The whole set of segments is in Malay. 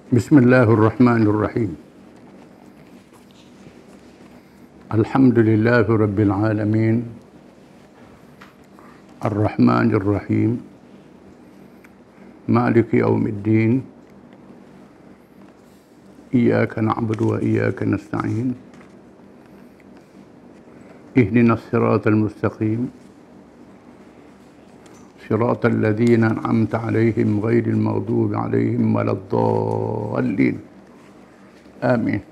Bismillahirrahmanirrahim. Alhamdulillahi Rabbil Alamin. Ar-Rahmanir-Rahim. Maliki Yawmiddin. Iyyaka na'budu wa iyyaka nasta'in. Ihdinas siratal mustaqim. Siratal ladzina an'amta 'alaihim ghairil maghdubi 'alaihim waladdallin. Amin.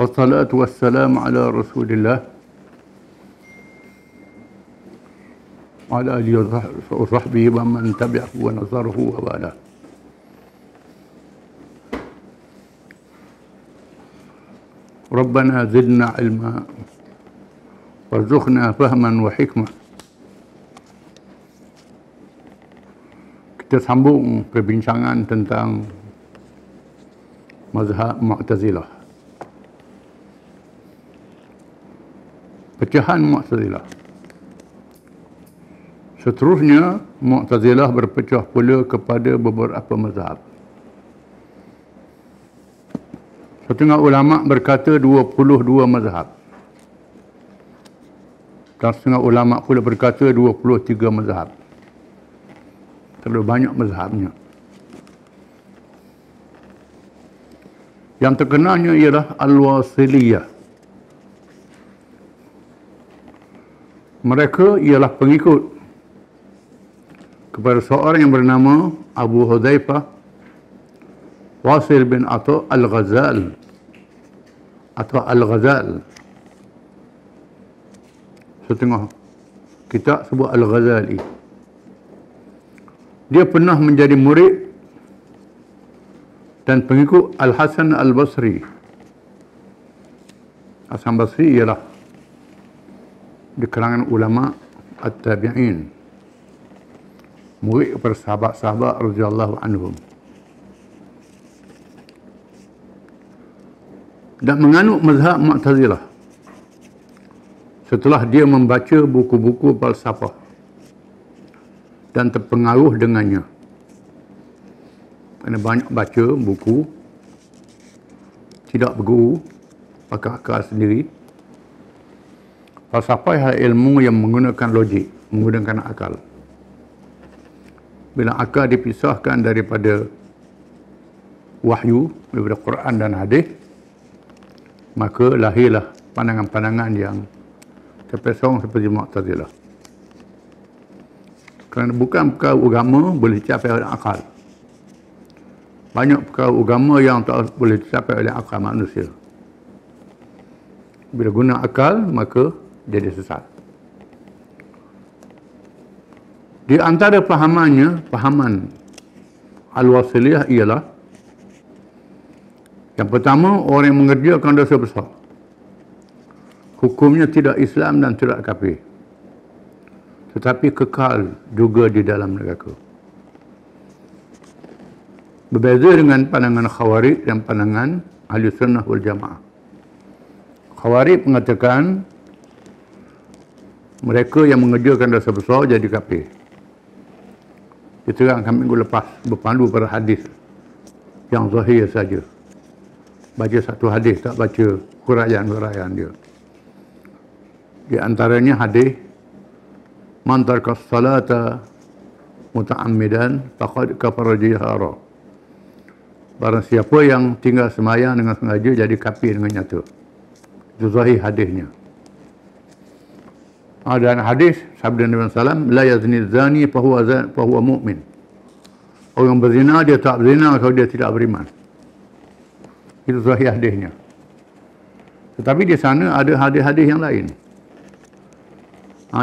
Wassalatu wassalamu ala Rasulillah wa ala alihi wa sahbihi wa man tabi'ahu wa nazarahu wa wala. Rabbana zidna ilma warzuqna fahman wa hikmah. Kita sambung perbincangan tentang mazhab Mu'tazilah. Pecahan Mu'tazilah. Seterusnya, Mu'tazilah berpecah pula kepada beberapa mazhab. Setengah ulama berkata 22 mazhab. Dan setengah ulama pula berkata 23 mazhab. Terlalu banyak mazhabnya. Yang terkenalnya ialah Al-Wasiliyah. Mereka ialah pengikut kepada seorang yang bernama Abu Hudzaifah Wasil bin Atha Al-Ghazal atau Al-Ghazal. Setengah kitab sebut Al-Ghazali. Dia pernah menjadi murid dan pengikut Al-Hasan Al-Basri. Hasan Basri ialah di kalangan ulama at-tabi'in, murid kepada sahabat-sahabat radhiyallahu anhum, dan menganut mazhab Mu'tazilah setelah dia membaca buku-buku falsafah dan terpengaruh dengannya. Kerana banyak baca buku, tidak berguru, pakai akal sendiri. Falsafah adalah ilmu yang menggunakan logik, menggunakan akal. Bila akal dipisahkan daripada wahyu, daripada Quran dan hadis, maka lahirlah pandangan-pandangan yang terpesong seperti Mu'tazilah. Kerana bukan perkara agama boleh dicapai oleh akal. Banyak perkara agama yang tak boleh dicapai oleh akal manusia. Bila guna akal, maka jadi sesat. Di antara pahaman Al-Wasiliyah ialah yang pertama, orang yang mengerjakan dosa besar, hukumnya tidak Islam dan tidak kafir, tetapi kekal juga di dalam neraka. Berbeza dengan pandangan Khawarij dan pandangan Ahli Sunnah wal Jamaah. Khawarij mengatakan mereka yang mengerjakan dosa besar jadi kafir. Diterangkan minggu lepas berpandu pada hadis yang zahir saja. Baca satu hadis, tak baca huraian-huraian dia. Di antaranya hadis, man taraka salata muta'ammidan faqad kafara jihara. Barang siapa yang tinggal sembahyang dengan sengaja jadi kafir dengan nyata. Itu zahir hadisnya. Dan hadis sabda Nabi SAW, la yazni zani fahuwa mu'min. Orang berzina dia tak berzina kalau dia tidak beriman. Itu sahih hadisnya. Tetapi di sana ada hadis-hadis yang lain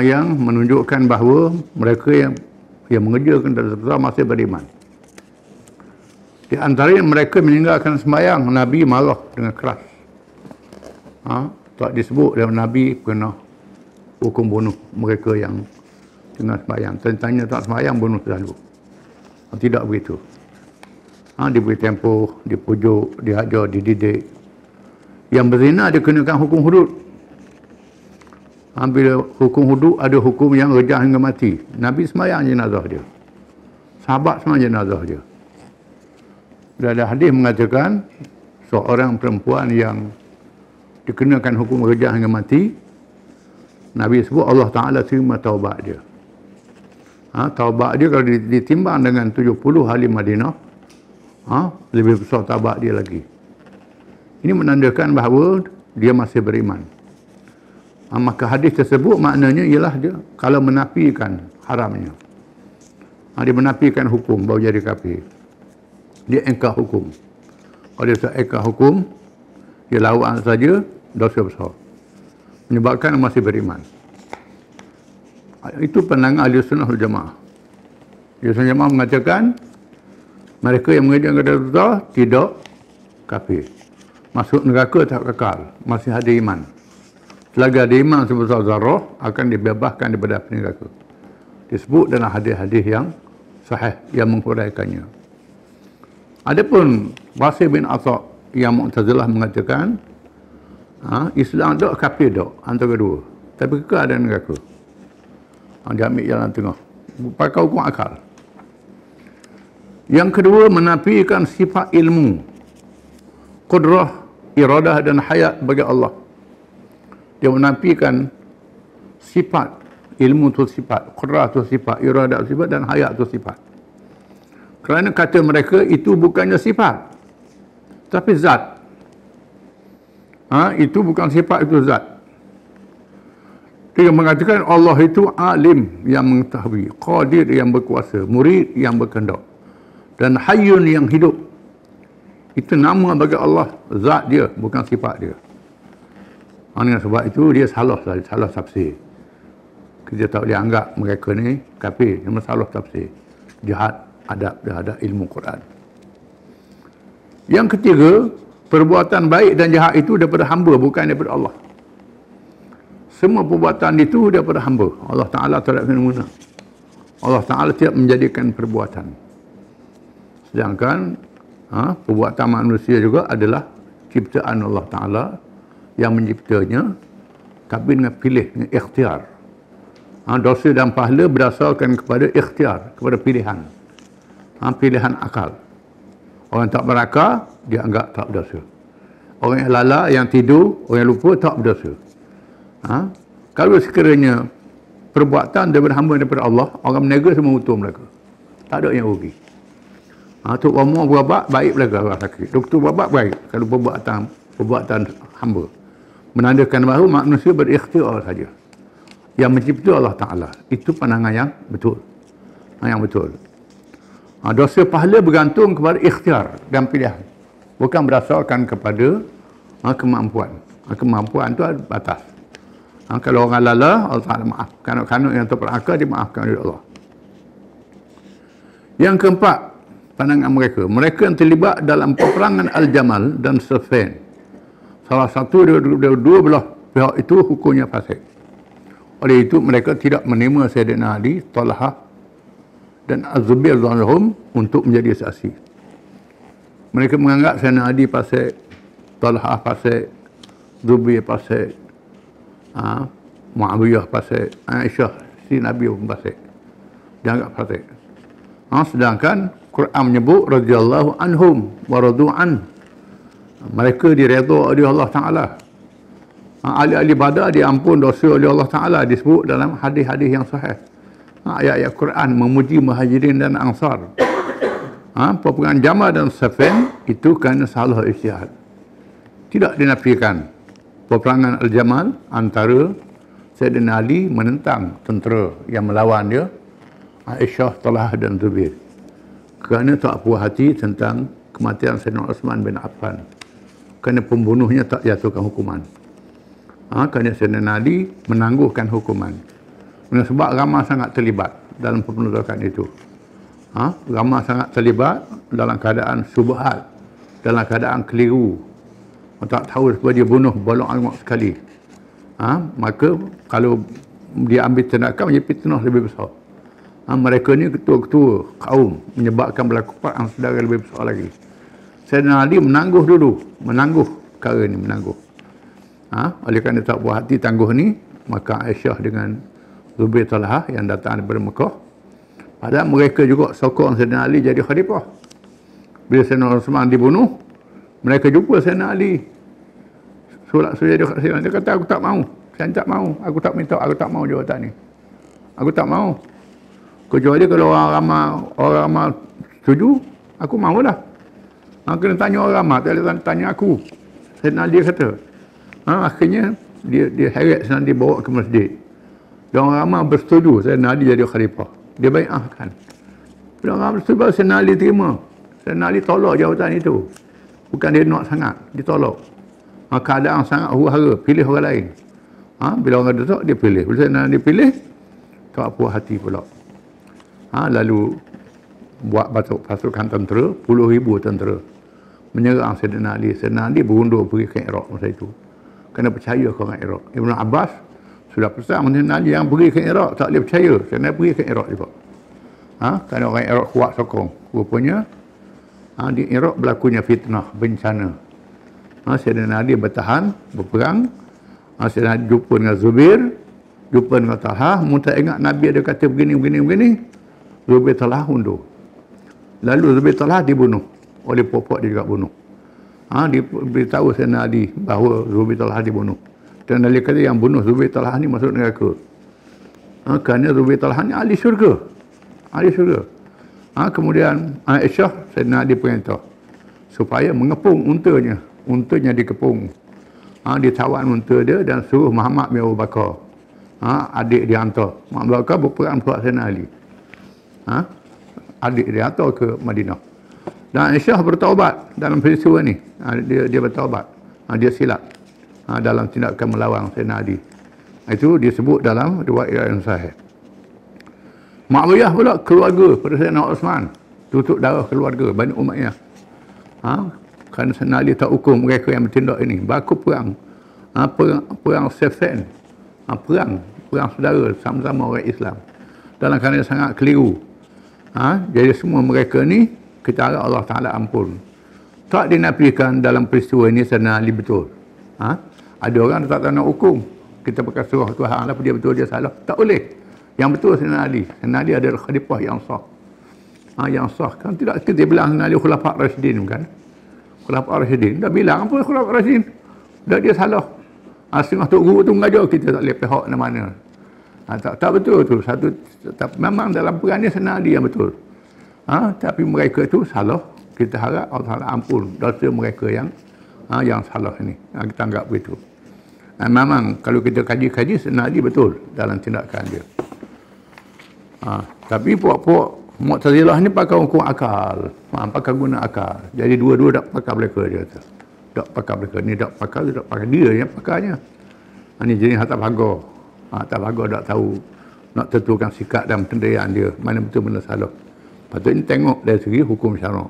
yang menunjukkan bahawa mereka yang mengerjakan dosa besar masih beriman. Di antaranya mereka meninggalkan sembahyang, Nabi marah dengan keras. Tak disebut dalam Nabi pernah hukum bunuh mereka yang tengah sembahyang. Tentangnya tak sembahyang, bunuh selalu. Tidak begitu. Diberi tempoh, dipujuk, dihajar, dididik. Yang berzina dia kenakan hukum hudud. Bila hukum hudud ada hukum yang rejam hingga mati. Nabi sembahyang jenazah dia. sahabat semua jenazah je. Dan ada hadis mengatakan seorang perempuan yang dikenakan hukum rejam hingga mati, Nabi sebut Allah Ta'ala terima taubat dia. Taubat dia kalau ditimbang dengan 70 ahli Madinah, lebih besar taubat dia lagi. Ini menandakan bahawa dia masih beriman. Maka hadis tersebut maknanya ialah dia kalau menafikan haramnya. Dia menafikan hukum baru jadi kafir. Dia engkar hukum. Kalau dia tak engkar hukum, dia lawan saja, dosa besar. Menyebabkan masih beriman. Itu pandangan Ahli Sunnah wal Jamaah. Ahli Sunnah wal Jamaah mengatakan mereka yang mengerjakan dosa tidak kafir. Masuk neraka tak kekal, masih ada iman. Selagi ada iman sebesar zarah akan dibebaskan daripada api neraka. Disebut dalam hadis-hadis yang sahih yang menghuraikannya. Adapun Wasil bin Atha yang Mu'tazilah mengatakan Islam tak kafir tak antara dua, tapi kekal ada neraka. Dia ambil jalan tengah, pakai hukum akal. Yang kedua, menafikan sifat ilmu, qudrah, iradah dan hayat bagi Allah. Dia menafikan sifat ilmu tu sifat, qudrah tu sifat, iradah tu sifat dan hayat tu sifat. Kerana kata mereka itu bukannya sifat, tapi zat. Itu bukan sifat, itu zat. Dia mengatakan Allah itu alim yang mengetahui, qadir yang berkuasa, murid yang berkehendak, dan hayyun yang hidup. Itu nama bagi Allah, zat dia, bukan sifat dia. Dengan sebab itu dia salah tafsir. Kita tak boleh anggap mereka ni kafir, cuma salah tafsir. Jahat adab terhadap ilmu Quran. Yang ketiga, perbuatan baik dan jahat itu daripada hamba, bukan daripada Allah. Semua perbuatan itu daripada hamba. Allah Ta'ala tidak kena guna. Allah Ta'ala tidak menjadikan perbuatan. Sedangkan perbuatan manusia juga adalah ciptaan Allah Ta'ala yang menciptanya, tapi dengan pilih, dengan ikhtiar. Dosa dan pahala berdasarkan kepada ikhtiar, kepada pilihan. Pilihan akal. Orang tak berakal, dia anggap tak berdosa. Orang yang lala, yang tidur, orang yang lupa, tak berdosa. Kalau sekiranya perbuatan daripada hamba daripada Allah, orang meniaga semua untung mereka. Tak ada yang rugi. Tok Rama berabak, baik belaka orang sakit. Doktor berabak, baik. Kalau perbuatan hamba. Menandakan bahawa manusia berikhtiar saja. Yang mencipta Allah Ta'ala. Itu pandangan yang betul. Yang betul. Dosa pahala bergantung kepada ikhtiar dan pilihan. Bukan berdasarkan kepada kemampuan. Kemampuan itu ada batas. Kalau orang lala, Allah Ta'ala maaf. Kanak-kanak yang terperakal, dimaafkan oleh Allah. Yang keempat, pandangan mereka. Mereka yang terlibat dalam peperangan Al-Jamal dan Siffin. Salah satu dua belah pihak itu hukumnya fasik. Oleh itu mereka tidak menerima Sayyidina Ali, Talha dan Az-Zubair radhiyallahu untuk menjadi saksi. Mereka menganggap Sayyidina Ali fasik, Talha fasik, Zubair fasik, Muawiyah fasik, Aisyah si Nabi pun fasik. Dianggap fasik. Sedangkan Quran menyebut radhiyallahu anhum wa radu'an. Mereka diredha oleh Allah Ta'ala. Ahli-ahli Badar diampun dosa oleh Allah Ta'ala, disebut dalam hadis-hadis yang sahih. Ayat-ayat Quran memuji Muhajirin dan Ansar. Peperangan Jamal dan Siffin itu kerana salah ijtihad. Tidak dinafikan. Peperangan Al-Jamal antara Sayyidina Ali menentang tentera yang melawan dia, Aisyah, Talha dan Zubair. Kerana tak puas hati tentang kematian Sayyidina Uthman bin Affan. Kerana pembunuhnya tak jatuhkan hukuman. Kerana Sayyidina Ali menangguhkan hukuman. Sebab ramai sangat terlibat dalam pemberontakan itu. Ramai sangat terlibat dalam keadaan subhat, dalam keadaan keliru. Tak tahu sebab dia bunuh bolong amat sekali. Maka kalau dia ambil tindakan, menjadi fitnah lebih besar. Mereka ni ketua-ketua kaum, menyebabkan berlaku perang saudara lebih besar lagi. Sayyidina Ali menangguh dulu, menangguh perkara ni, menangguh. Oleh kerana tak puas hati tangguh ni, maka Aisyah dengan Zubair, Talha yang datang daripada Mekah Padahal mereka juga sokong Sayyidina Ali jadi khalifah. Bila Sayyidina Osman dibunuh, mereka jumpa Sayyidina Ali. Solat sujud dekat Sayyidina. Dia kata, aku tak mau. Saya tak mau. Aku tak minta. Aku tak mau jawatan ni. Aku tak mau. Kecuali kalau orang ramai setuju, aku maulah. Kena tanya orang ramai, tak boleh tanya aku. Sayyidina Ali kata. Akhirnya, dia heret Sayyidina Ali bawa ke masjid. Dan orang ramai bersetuju Sayyidina Ali jadi khalifah. Dia bai'ahkan. Bila orang ramai bersetuju, Sayyidina Ali terima. Sayyidina Ali tolak jawatan itu. Bukan dia nak sangat, ditolak. Keadaan sangat huru-hara, pilih orang lain. Bila orang desak, dia pilih. Bila Sayyidina Ali pilih, tak puas hati pula. Lalu buat pasukan tentera, 10,000 tentera menyerang Sayyidina Ali. Sayyidina Ali berundur pergi ke Iraq masa itu. Kena percaya ke orang Iraq. Ibn Abbas sudah pesan Sayyidina Ali yang pergi ke Iraq, tak boleh percaya. Sayyidina Ali pergi ke Iraq juga. Kerana orang Iraq kuat sokong. Rupanya di Iraq berlakunya fitnah, bencana. Sayyidina Ali bertahan, berperang. Sayyidina Ali jumpa dengan Zubair, jumpa dengan Talha. Muntah ingat Nabi ada kata begini. Zubair Talha undur. Lalu Zubair Talha dibunuh. Oleh popok dia juga bunuh. Dia beritahu Sayyidina Ali bahawa Zubair Talha dibunuh. Dan Ali kata yang bunuh Zubair Talha ni masuk neraka. Kerana Zubair Talha ni ahli syurga. Ahli syurga. Kemudian Aisyah, Sayyidina Ali perintah supaya mengepung untanya. Untanya dikepung. Ditawan unta dia dan suruh Muhammad bin Abu Bakar. Adik dia hantar. Muhammad bin Abu Bakar berperang buat Sayyidina Ali. Adik dia hantar ke Madinah. Dan Aisyah bertaubat dalam peristiwa ni. Dia bertaubat. Dia silap dalam tindakan melawan Sayyidina Ali. Itu disebut dalam riwayat yang sahih. Muawiyah pula keluarga pada Sayyidina Osman. Tutup darah keluarga Bani Umayyah. Kerana Sayyidina Ali tak hukum mereka yang bertindak ini. Berlaku perang. Perang Siffin. Perang saudara sama-sama orang Islam. Dalam keadaan sangat keliru. Jadi semua mereka ni kita harap Allah Ta'ala ampun. Tak dinafikan dalam peristiwa ini Sayyidina Ali betul. Ada orang tak nak hukum. Kita pakai surah Tuhan, apa dia betul, dia salah. Tak boleh. Yang betul Sayyidina Ali. Sayyidina Ali adalah khalifah yang sah. Yang sah. Kan tidak kita bilang Sayyidina Ali khulafah Rasyidin bukan? Khulafah Rasyidin. Dah bilang apa khulafah Rasyidin? Dah dia salah. Setengah tok guru tu mengajar kita tak boleh pihak mana-mana. Tak betul tu. Memang dalam perang ni Sayyidina Ali yang betul. Tapi mereka tu salah. Kita harap Allah Ta'ala ampun dosa mereka yang salah ni. Kita anggap begitu. Memang kalau kita kaji-kaji Sayyidina Ali betul dalam tindakan dia. Tapi puak-puak Mu'tazilah ni pakai hukum akal. Pakai guna akal. Jadi dua-dua tak pakai mereka dia kata. Tak pakai mereka. Ni tak pakai, tak pakai. Dia yang pakainya. Ini jenis tak pagar. Tak pagar tak tahu. Nak tentukan sikap dan pendirian dia. Mana betul mana salah. Patutnya tengok dari segi hukum syarak.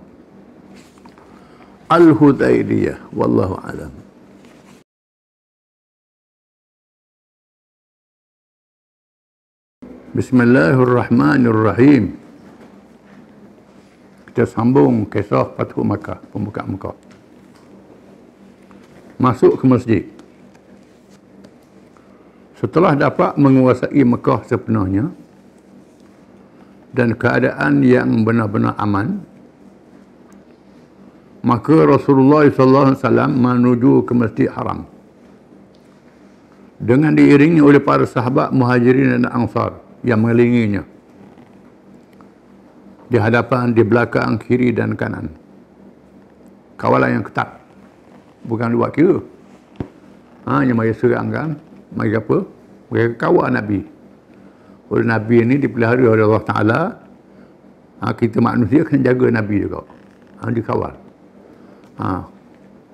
Al-Hudaybiyah. Wallahu a'lam. Bismillahirrahmanirrahim. Kita sambung kisah Fathu Makkah, pembukaan Makkah. Masuk ke masjid. Setelah dapat menguasai Makkah sepenuhnya dan keadaan yang benar-benar aman, maka Rasulullah SAW menuju ke Masjid Haram dengan diiringi oleh para sahabat Muhajirin dan Ansar yang mengelilinginya di hadapan, di belakang, kiri dan kanan. Kawalan yang ketat. Bukan buat kira. Yang mereka serang kan. Mereka apa? Mereka kawal Nabi. Oleh Nabi ini dipelihara oleh Allah Ta'ala. Kita manusia kena jaga Nabi juga. Dikawal.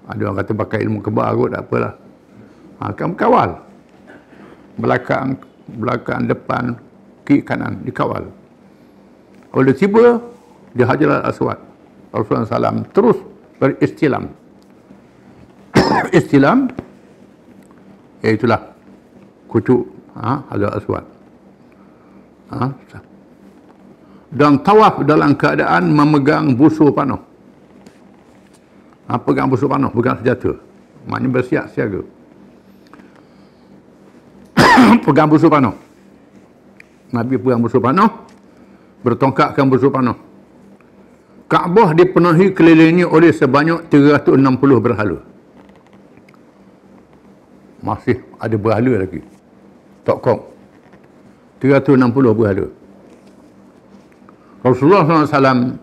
Ada orang kata pakai ilmu kebal kot, tak apalah. Kan kawal. Belakang, depan, kiri, kanan, dikawal. Oleh tiba di Hajar Al-Aswad, Rasulullah SAW terus beristilam. Istilam, iaitulah kucuk Hajar Al-Aswad. Dan tawaf dalam keadaan memegang busur panah. Pegang busur panah, bukan senjata. Maknanya bersiap siaga. Pegang busur panah. Nabi pegang busur panah. bertongkakkan busur panah. Kaabah dipenuhi kelilingi oleh sebanyak 360 berhala. Masih ada berhala lagi. Tak kong. 360 berhala. Rasulullah SAW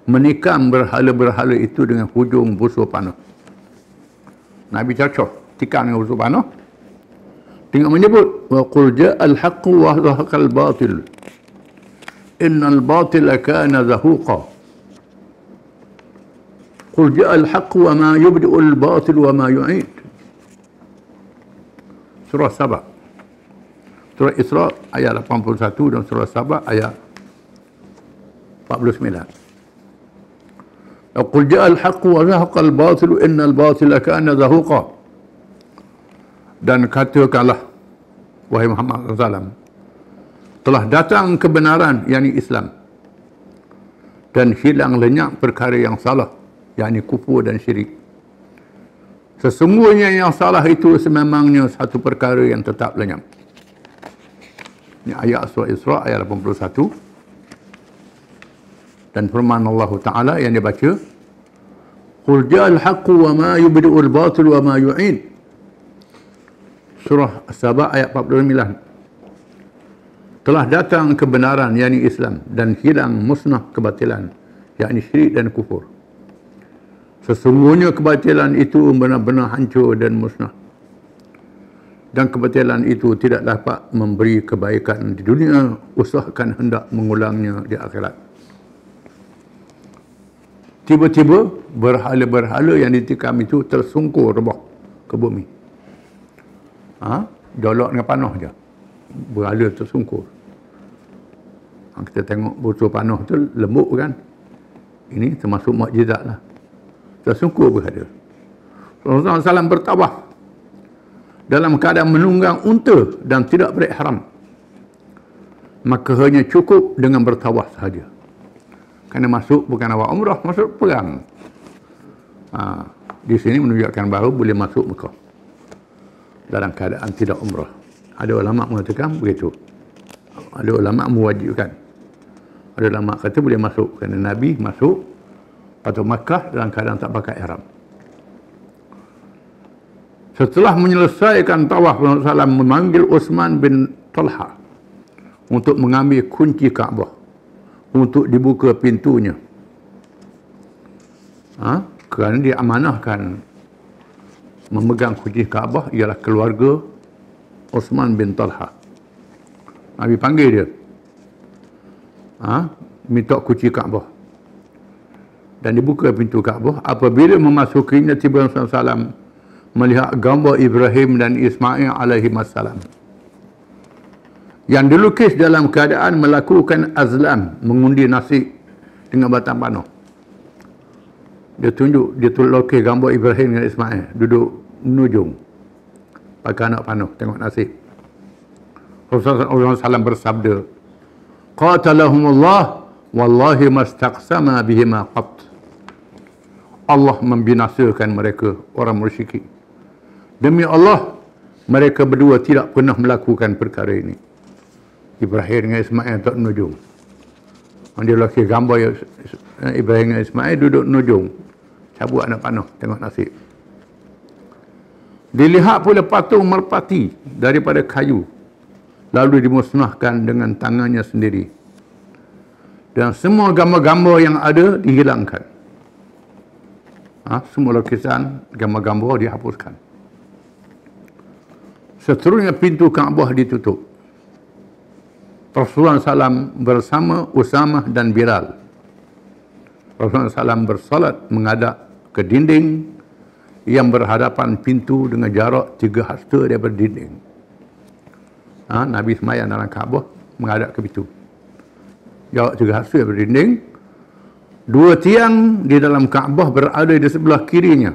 menikam berhala-berhala itu dengan hujung busur panah. Nabi cocok tikam dengan busur panah. Tengok menyebut wa qul ja'al haqqu wa zahaqal batil. Innal batila kana zahuqa. Qul ja'al haqqu wa ma yubdi'ul batil wa ma yu'id. Surah Sabah. Surah Isra ayat 81 dan surah Sabah ayat 49. Qul ja'al haqqu wa zahaqal batil innal batila kana zahuqa. Dan katakanlah, wahai Muhammad SAW, telah datang kebenaran, yakni Islam, dan hilang lenyap perkara yang salah, yakni kufur dan syirik. Sesungguhnya yang salah itu sememangnya satu perkara yang tetap lenyap. Ini ayat surah Isra ayat 81. Dan firman Allah Ta'ala yang dibaca, Qul ja'al haqqu wa ma yubdi'ul batil wa ma yu'id. Surah Sabah ayat 49. Telah datang kebenaran, yakni Islam, dan hilang musnah kebatilan, yakni syirik dan kufur. Sesungguhnya kebatilan itu benar-benar hancur dan musnah. Dan kebatilan itu tidak dapat memberi kebaikan di dunia, usahakan hendak mengulangnya di akhirat. Tiba-tiba berhala-berhala yang ditikam itu tersungkur rebah ke bumi. Jolok dengan panah je. Berhala tersungkur. Kita tengok busur panah tu lembut kan. Ini termasuk mukjizat lah. Tersungkur berhala. Rasulullah SAW bertawaf dalam keadaan menunggang unta dan tidak berihram. Maka hanya cukup dengan bertawaf sahaja. Kerana masuk bukan awak umrah, masuk perang. Di sini menunjukkan bahawa boleh masuk Mekah dalam keadaan tidak umrah. Ada ulama mengatakan begitu. Ada ulama mewajibkan. Ada ulama kata boleh masuk kerana Nabi masuk atau Makkah dalam keadaan tak pakai ihram. Setelah menyelesaikan tawaf, Rasulullah SAW memanggil Utsman bin Talha untuk mengambil kunci Kaabah, untuk dibuka pintunya. Kerana dia amanahkan memegang kunci Kaabah ialah keluarga Utsman bin Talha. Nabi panggil dia. Minta kunci Kaabah. Dan dibuka pintu Kaabah. Apabila memasukinya, tiba Rasulullah SAW melihat gambar Ibrahim dan Ismail alaihi wassalam yang dilukis dalam keadaan melakukan azlam, mengundi nasi dengan batang panah. Dia tunjuk, dia lukis gambar Ibrahim dan Ismail duduk menujung pakai anak panah tengok nasi. Rasulullah SAW bersabda, qatalahumullah wallahi mastaqsama bihima qat. Allah membinasakan mereka, orang musyrikin. Demi Allah, mereka berdua tidak pernah melakukan perkara ini. Ibrahim dengan Ismail tak menujung. Dia lukis gambar Ibrahim dengan Ismail duduk menujung, cabut anak panah tengok nasib. Dilihat pula patung merpati daripada kayu, lalu dimusnahkan dengan tangannya sendiri. Dan semua gambar-gambar yang ada dihilangkan. Semua lukisan, gambar-gambar dihapuskan. Seterusnya pintu Kaabah ditutup. Rasulullah SAW bersama Usamah dan Bilal. Rasulullah SAW bersalat menghadap ke dinding yang berhadapan pintu dengan jarak 3 hasta daripada dinding. Nabi semayang dalam Kaabah menghadap ke pintu. Jarak 3 hasta daripada dinding. 2 tiang di dalam Kaabah berada di sebelah kirinya.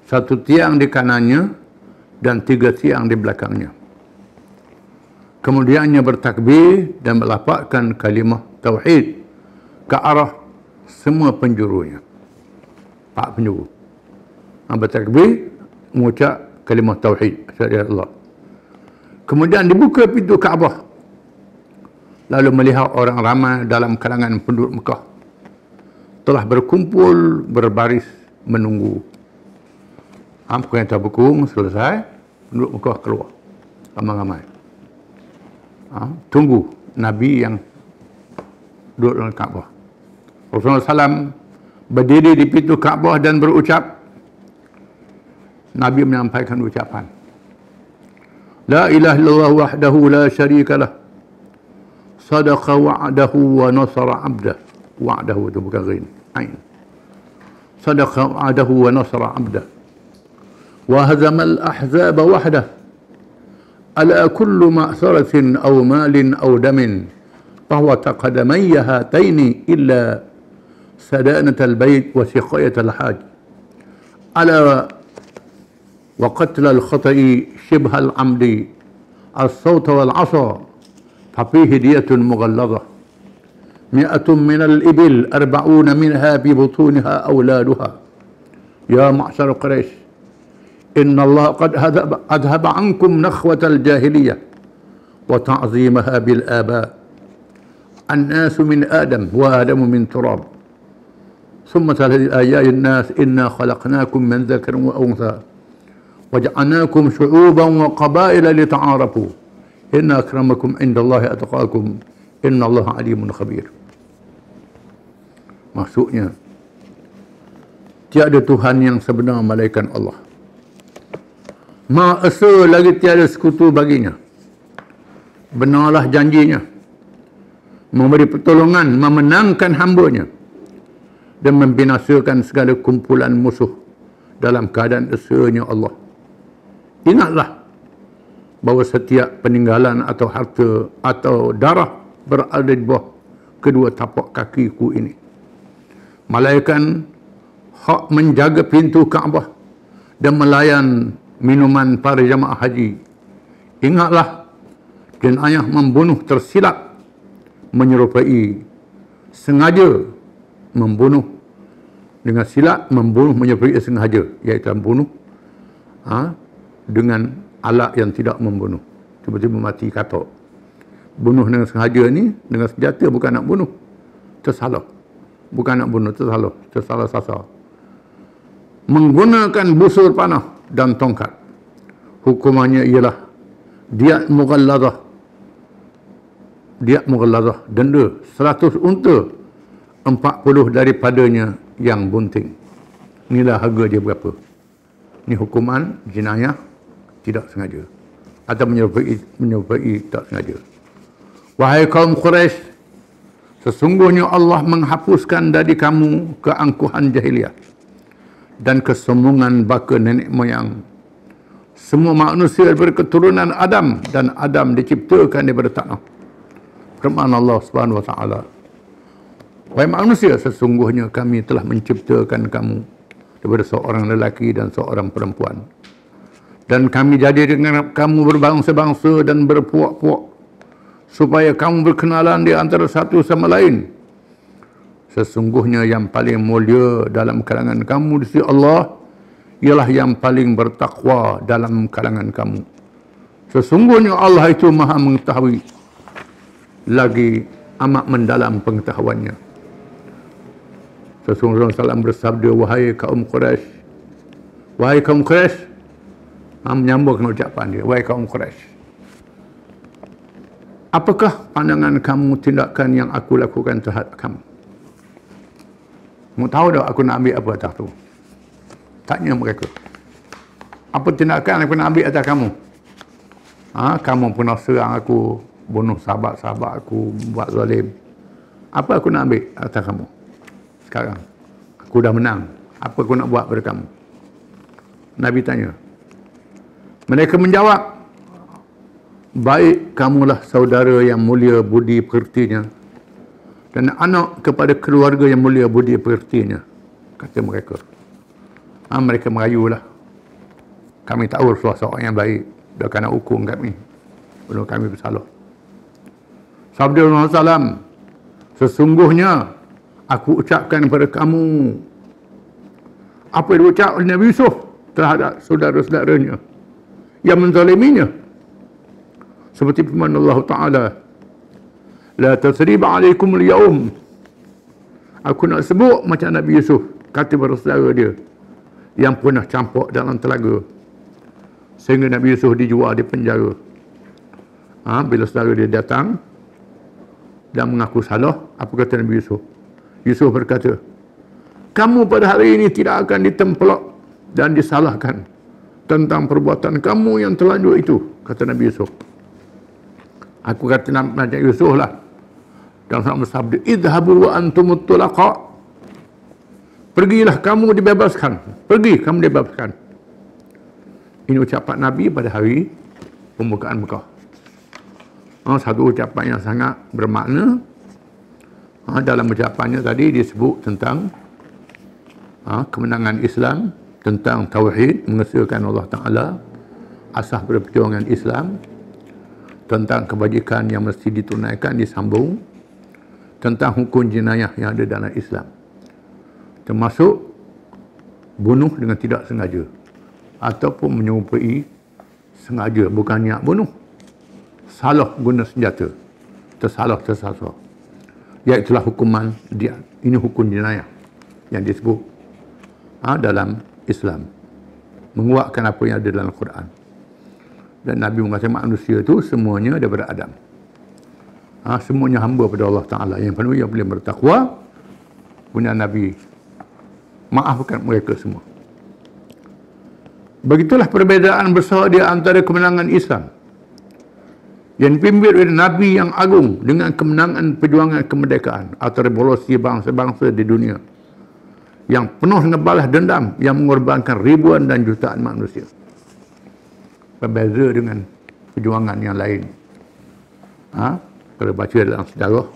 1 tiang di kanannya dan 3 tiang di belakangnya. Kemudiannya bertakbir dan melafazkan kalimah tauhid ke arah semua penjurunya. 4 penjuru. Bertakbir, mengucap kalimah tauhid, syahadat Allah. Kemudian dibuka pintu Kaabah. lalu melihat orang ramai dalam kalangan penduduk Mekah telah berkumpul berbaris menunggu. Perintah berkung selesai, penduduk Mekah keluar ramai-ramai. Tunggu Nabi yang duduk dalam Kaabah. Rasulullah SAW berdiri di pintu Kaabah dan berucap. Nabi menyampaikan ucapan, La ilaha illallah wahdahu la syarika lah, sadaqa wa'dahu wa nasara abdah. Wa'dahu itu bukan ghain, ain. Sadaqa wa'dahu wa nasara abdah. Wa hazamal ahzaba wahdah. Ala kullu ma'saratin aw malin aw damin fahuwa taqadamayya hataini illa sadanatal bait wa siqayatal haj. Ala wa qatlal khata'i shibhal amdi as-sawta wal 'asa fa fihi diyatun mughalladhah mi'atun minal ibil 40 minha bi butuniha awladuha ya ma'syar Quraisy inna Allah qad adhaba ankum nakhwatal jahiliyah wa ta'zimaha bil aba an-nasu min adam wa adamu min turab thumma talal ayat an-nas inna khalaqnakum min dhakarin wa untha waja'alnakum syu'uban wa qabaila lita'arafu inna akramakum indallahi atqakum innallaha alimun khabir. Maksudnya tiada Tuhan yang sebenar malaikat Allah, Maha Esa lagi tiada sekutu baginya. Benarlah janjinya memberi pertolongan, memenangkan hambanya dan membinasakan segala kumpulan musuh dalam keadaan esanya Allah. Ingatlah bahawa setiap peninggalan atau harta atau darah berada di bawah kedua tapak kakiku ini. Malaikat hak menjaga pintu Kaabah dan melayan minuman para jamaah haji. Ingatlah jenayah membunuh tersilap menyerupai sengaja membunuh dengan silap membunuh menyerupai sengaja, iaitu membunuh dengan alat yang tidak membunuh, tiba-tiba mati katok. Bunuh dengan sengaja ni dengan senjata bukan nak bunuh, tersalah. Bukan nak bunuh, tersalah sasar. Menggunakan busur panah dan tongkat, hukumannya ialah diat mughalladhah. Diat mughalladhah, denda 100 unta, 40 daripadanya yang bunting. Inilah harga dia berapa. Ini hukuman jenayah tidak sengaja atau menyerupai tak sengaja. Wahai kaum Quraisy, sesungguhnya Allah menghapuskan dari kamu keangkuhan jahiliah dan kesombongan baka nenek moyang. Semua manusia berketurunan Adam dan Adam diciptakan daripada tanah. Firman Allah Subhanahu wa taala, wahai manusia, sesungguhnya kami telah menciptakan kamu daripada seorang lelaki dan seorang perempuan. Dan kami jadi dengan kamu berbangsa-bangsa dan berpuak-puak supaya kamu berkenalan di antara satu sama lain. Sesungguhnya yang paling mulia dalam kalangan kamu di sisi Allah ialah yang paling bertakwa dalam kalangan kamu. Sesungguhnya Allah itu Maha mengetahui lagi amat mendalam pengetahuannya. Sesungguhnya Rasulullah bersabda, wahai kaum Quraisy, wahai kaum Quraisy, menyambungkan ucapan dia, wahai kaum Quraisy, apakah pandangan kamu tindakan yang aku lakukan terhadap kamu? Kamu tahu tak aku nak ambil apa atas tu? Tanya mereka. Apa tindakan aku nak ambil atas kamu? Kamu pernah serang aku, bunuh sahabat-sahabat aku, buat zalim. Apa aku nak ambil atas kamu? Sekarang aku dah menang. Apa aku nak buat pada kamu? Nabi tanya. Mereka menjawab, baik, kamulah saudara yang mulia budi pekertinya dan anak kepada keluarga yang mulia budi pekertinya, kata mereka. Mereka merayulah. Kami tahu Rasulullah seorang yang baik, dah kena hukum kami belum kami bersalah. Sabda Rasulullah SAW, sesungguhnya aku ucapkan kepada kamu apa yang diucap oleh Nabi Yusuf terhadap saudara-saudaranya yang menzaliminya. Seperti firman Allah Ta'ala, La tasriba alaikum al-yawm. Aku nak sebut macam Nabi Yusuf, kata pada saudara dia yang pernah campur dalam telaga, sehingga Nabi Yusuf dijual di penjara. Bila saudara dia datang dan mengaku salah, apa kata Nabi Yusuf? Yusuf berkata, kamu pada hari ini tidak akan ditempelak dan disalahkan tentang perbuatan kamu yang terlanjur itu, kata Nabi Yusuf. Aku kata Nabi Yusuf lah dalam surah bersabda, idhabu wa antumut tulaqa. Pergilah kamu dibebaskan. Pergi kamu dibebaskan. Ini ucapan Nabi pada hari pembukaan Mekah. Satu ucapan yang sangat bermakna. Dalam ucapannya tadi disebut tentang kemenangan Islam, tentang tauhid, mengesahkan Allah Ta'ala, asas perjuangan Islam, tentang kebajikan yang mesti ditunaikan, disambung, tentang hukum jenayah yang ada dalam Islam, termasuk bunuh dengan tidak sengaja ataupun menyerupai sengaja, bukan niat bunuh, salah guna senjata, tersalah tersasar, iaitulah hukuman dia. Ini hukum jenayah yang disebut dalam Islam, menguatkan apa yang ada dalam Quran. Dan Nabi mengatakan manusia itu semuanya daripada Adam. Semuanya hamba pada Allah Ta'ala, yang penuh, yang boleh bertakwa. Kemudian Nabi maafkan mereka semua. Begitulah perbezaan besar di antara kemenangan Islam yang dipimpin oleh Nabi yang agung dengan kemenangan perjuangan kemerdekaan atau revolusi bangsa-bangsa di dunia yang penuh dengan balas dendam yang mengorbankan ribuan dan jutaan manusia. Berbeza dengan perjuangan yang lain. Kalau baca dalam sejarah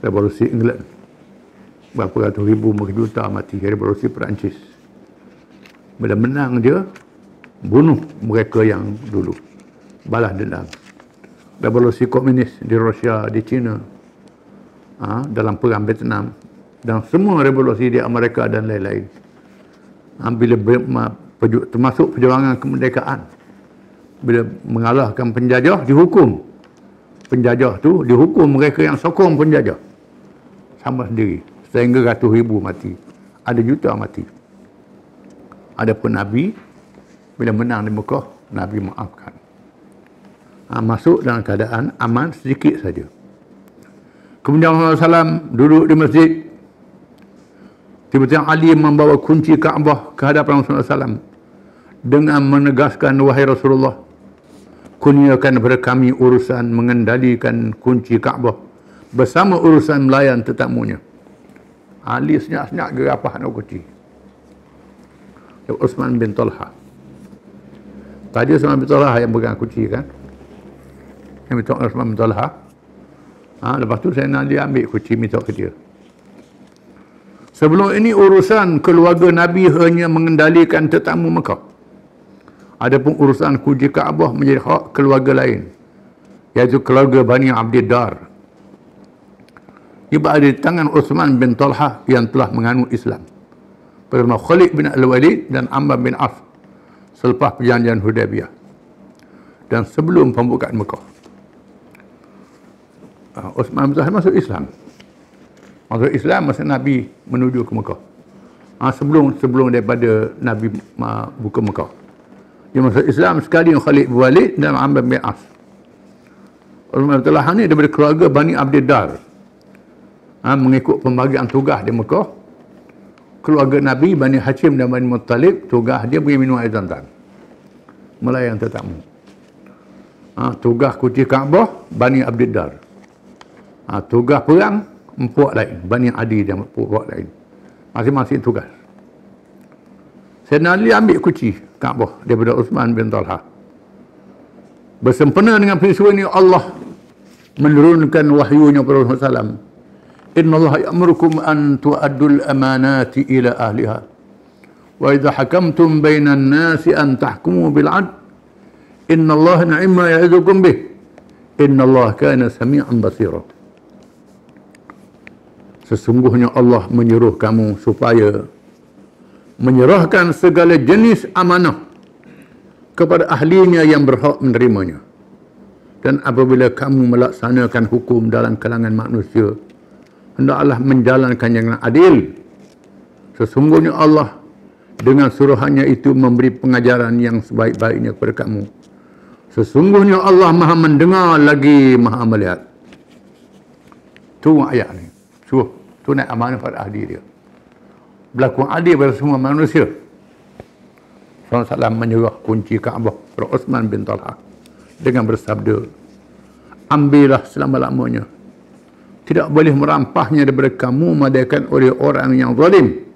revolusi England, berapa ratus ribu juta mati. Revolusi Perancis, bila menang dia bunuh mereka yang dulu, balas dendam. Revolusi komunis di Rusia, di China, dalam perang Vietnam, dan semua revolusi di Amerika dan lain-lain, bila termasuk perjuangan kemerdekaan, bila mengalahkan penjajah, dihukum. Penjajah tu dihukum, mereka yang sokong penjajah sama sendiri, sehingga ratus ribu mati, ada juta mati. Adapun Nabi bila menang di Mekah, Nabi maafkan, masuk dalam keadaan aman sedikit saja. Kemudian Rasulullah SAW duduk di masjid, tiba-tiba Ali membawa kunci Kaabah ke hadapan Rasulullah SAW dengan menegaskan, wahai Rasulullah, kurniakan kepada kami urusan mengendalikan kunci Kaabah bersama urusan melayan tetamunya. Ali senyap-senyap gerapah nak kunci. Uthman bin Talha. Tadi Uthman bin Talha yang pegang kunci kan, yang minta Uthman bin Talha. Lepas tu saya nak dia ambil kunci, minta ke dia. Sebelum ini urusan keluarga Nabi hanya mengendalikan tetamu Mekah. Adapun urusan kunci Kaabah menjadi hak keluarga lain, iaitu keluarga Bani Abdiddar. Ia berada di tangan Uthman bin Talha yang telah menganut Islam, bersama Khalid bin Al-Walid dan Amr bin Auf selepas perjanjian Hudaybiyah dan sebelum pembukaan Mekah. Uthman bin Talha masuk Islam. Masuk Islam masa Nabi menuju ke Mekah. Sebelum daripada Nabi buka Mekah. Dia masuk Islam sekali dengan Khalid bin Walid dan Amr bin Auf. Uthman bin Talha ni daripada keluarga Bani Abdiddar. Mengikut pembagian tugas di Mekah, keluarga Nabi, Bani Hashim dan Bani Muttalib, tugas dia pergi minum air Zam-Zam, melayan tetamu. Tugas kunci Kaabah, Bani Abdiddar. Tugas perang, puak lain, Bani Adi dan puak lain. Masing-masing tugas. Sayyidina Ali ambil kunci Kaabah daripada Uthman bin Talha. Bersempena dengan peristiwa ini, Allah menurunkan wahyunya kepada Rasulullah SAW. Inna Allah ya'murukum an tu'addul amanati ila ahliha. Wa idha hakamtum bainan nasi an tahkumu bil'ad. Inna Allah na'imma ya'idukum bih. Inna Allah kana sami'an basira. Sesungguhnya Allah menyuruh kamu supaya menyerahkan segala jenis amanah kepada ahlinya yang berhak menerimanya. Dan apabila kamu melaksanakan hukum dalam kalangan manusia, hendaklah menjalankan yang adil. Sesungguhnya Allah dengan suruhannya itu memberi pengajaran yang sebaik-baiknya kepada kamu. Sesungguhnya Allah maha mendengar lagi maha melihat. Tu ayat ni. Tu naik amanah pada ahli dia. Berlaku adil pada semua manusia. Rasulullah SAW menyerah kunci Kaabah kepada Uthman bin Talha dengan bersabda, ambillah selama-lamanya. Tidak boleh merampasnya daripada kamu melainkan oleh orang yang zalim.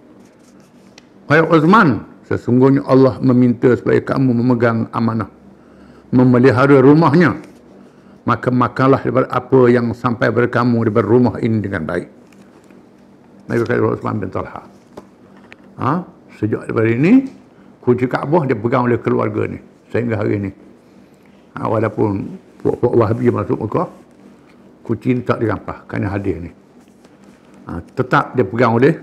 Wahai Uthman, sesungguhnya Allah meminta supaya kamu memegang amanah, memelihara rumahnya. Maka makanlah daripada apa yang sampai kepada kamu daripada rumah ini dengan baik. Nabi kata Uthman bin Talha. Sejak daripada ini, kunci Kaabah dia pegang oleh keluarga ni sehingga hari ini. Walaupun puak-puak Wahabi masuk Mekah, kunci ni tak dirampas kerana hadis ni. Tetap dia pegang oleh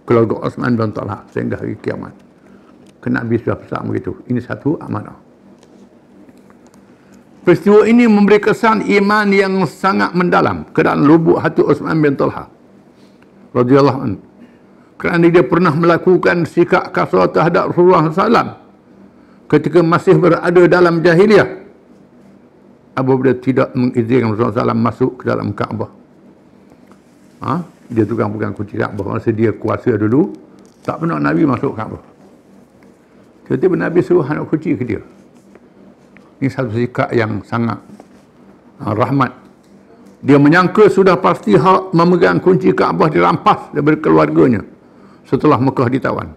keluarga Uthman bin Talha sehingga hari kiamat. Kena Nabi sudah pesan begitu. Ini satu amanah. Peristiwa ini memberi kesan iman yang sangat mendalam ke dalam lubuk hati Uthman bin Talha radhiyallahu anhu. Kerana dia pernah melakukan sikap kasar terhadap Rasulullah SAW ketika masih berada dalam jahiliah. Apabila tidak mengizinkan Rasulullah SAW masuk ke dalam Kaabah. Dia tukang pegang kunci Kaabah. Masa dia kuasa dulu, tak pernah Nabi masuk Kaabah. Tiba-tiba Nabi suruh anak kunci ke dia. Ini satu sikap yang sangat rahmat. Dia menyangka sudah pasti hak memegang kunci Kaabah dirampas daripada keluarganya setelah Mekah ditawan.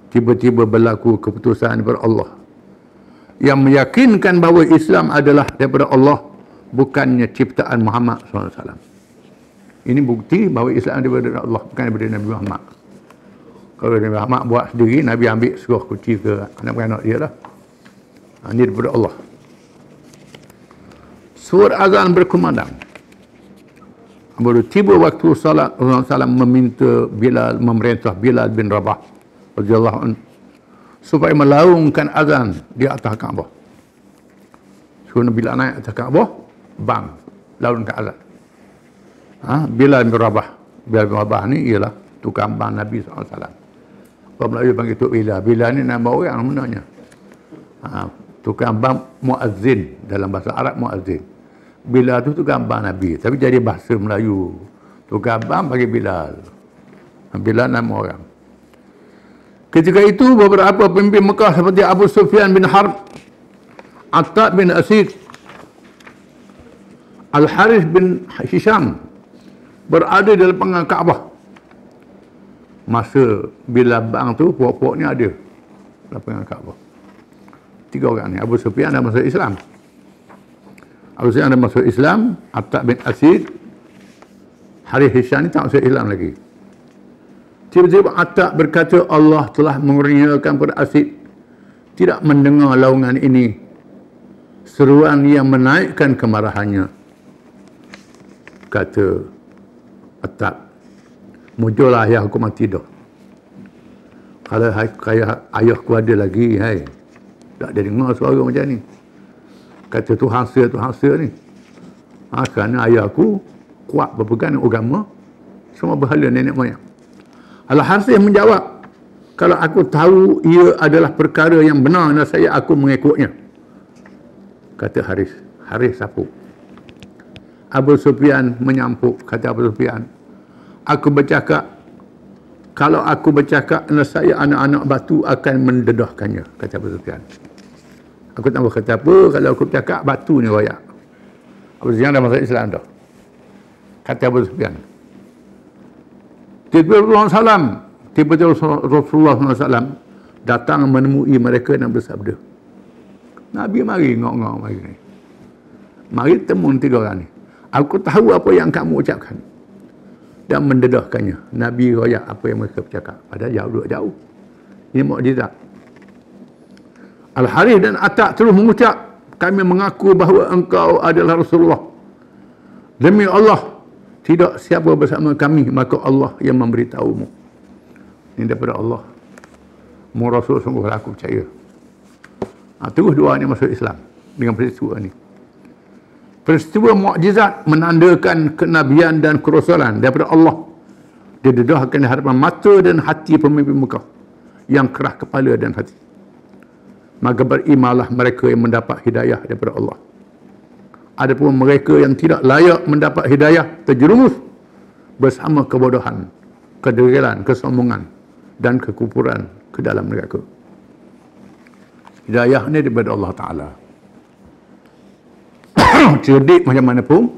Tiba-tiba berlaku keputusan daripada Allah yang meyakinkan bahawa Islam adalah daripada Allah, bukannya ciptaan Muhammad SAW. Ini bukti bahawa Islam daripada Allah, bukan daripada Nabi Muhammad. Kalau Nabi Muhammad buat sendiri, Nabi ambil suruh kunci ke anak-anak dia lah. Ini daripada Allah. Suara azan berkumandang. Baru tiba waktu salat, Rasulullah SAW meminta Bilal, memerintah Bilal bin Rabah radhiyallahu anhu supaya melaungkan azan di atas Kaabah. Suruh Bilal naik atas Kaabah, bang, laungkan azan. Bilal bin Rabah. Bilal bin Rabah ni ialah tukang bang Nabi SAW. Orang Melayu panggil Tok Bilal. Bilal ni nama orang sebenarnya. Tukang bang muazzin, dalam bahasa Arab muazzin. Bilal tu tukang bang Nabi, tapi jadi bahasa Melayu. Tukang bang bagi Bilal. Bilal nama orang. Ketika itu beberapa pemimpin Mekah seperti Abu Sufyan bin Harb, Attab bin Asid, Al-Harith bin Hisham berada di lapangan Kaabah. Masa bila bang tu puak-puaknya ada lapangan Kaabah. 3 orang ni. Abu Sufyan dah masuk Islam. Abu Sufyan dah masuk Islam. Attab bin Asid, Harith Hisham ni tak masuk Islam lagi. Tiba-tiba Attab berkata, Allah telah mengurniakan pada Asid tidak mendengar laungan ini, seruan yang menaikkan kemarahannya. Kata Attab, mujurlah ayah aku mati dah. Kalau ayahku ada lagi, tak ada dengar suara macam ni. Kata Tuhan saya ni. Kerana ayahku kuat berpegang agama, semua berhala nenek moyang. Al-Harith menjawab, kalau aku tahu ia adalah perkara yang benar, saya aku mengikutnya. Kata Harith. Harith sapuk. Abu Sufyan menyampuk. Kata Abu Sufyan, aku bercakap, kalau aku bercakap, saya anak-anak batu akan mendedahkannya. Kata Abu Sufyan. Aku tak tahu kata apa, kalau aku bercakap, batu ni royak. Abu Sufyan dah masuk Islam dah. Kata Abu Sufyan. Tiba-tiba Rasulullah SAW datang menemui mereka dan bersabda. Nabi mari ngok-ngok mari ni. Mari temu 3 orang ni. Aku tahu apa yang kamu ucapkan dan mendedahkannya. Nabi royak apa yang mereka bercakap. Padahal jauh. Ini mukjizat. Al-Harith dan Attab terus mengucap, kami mengaku bahawa engkau adalah Rasulullah. Demi Allah, tidak siapa bersama kami, maka Allah yang memberitahumu. Ini daripada Allah. Mu Rasul sungguh aku percaya. Terus 2 ni masuk Islam dengan peristiwa ni. peristiwa mukjizat menandakan kenabian dan kerasulan daripada Allah didedahkan di hadapan mata dan hati pemimpin Mekah yang keras kepala dan hati. Maka berimanlah mereka yang mendapat hidayah daripada Allah. Adapun mereka yang tidak layak mendapat hidayah terjerumus bersama kebodohan, kederilan, kesombongan dan kekufuran ke dalam neraka. Hidayah ni daripada Allah Ta'ala. Cerdik macam mana pun,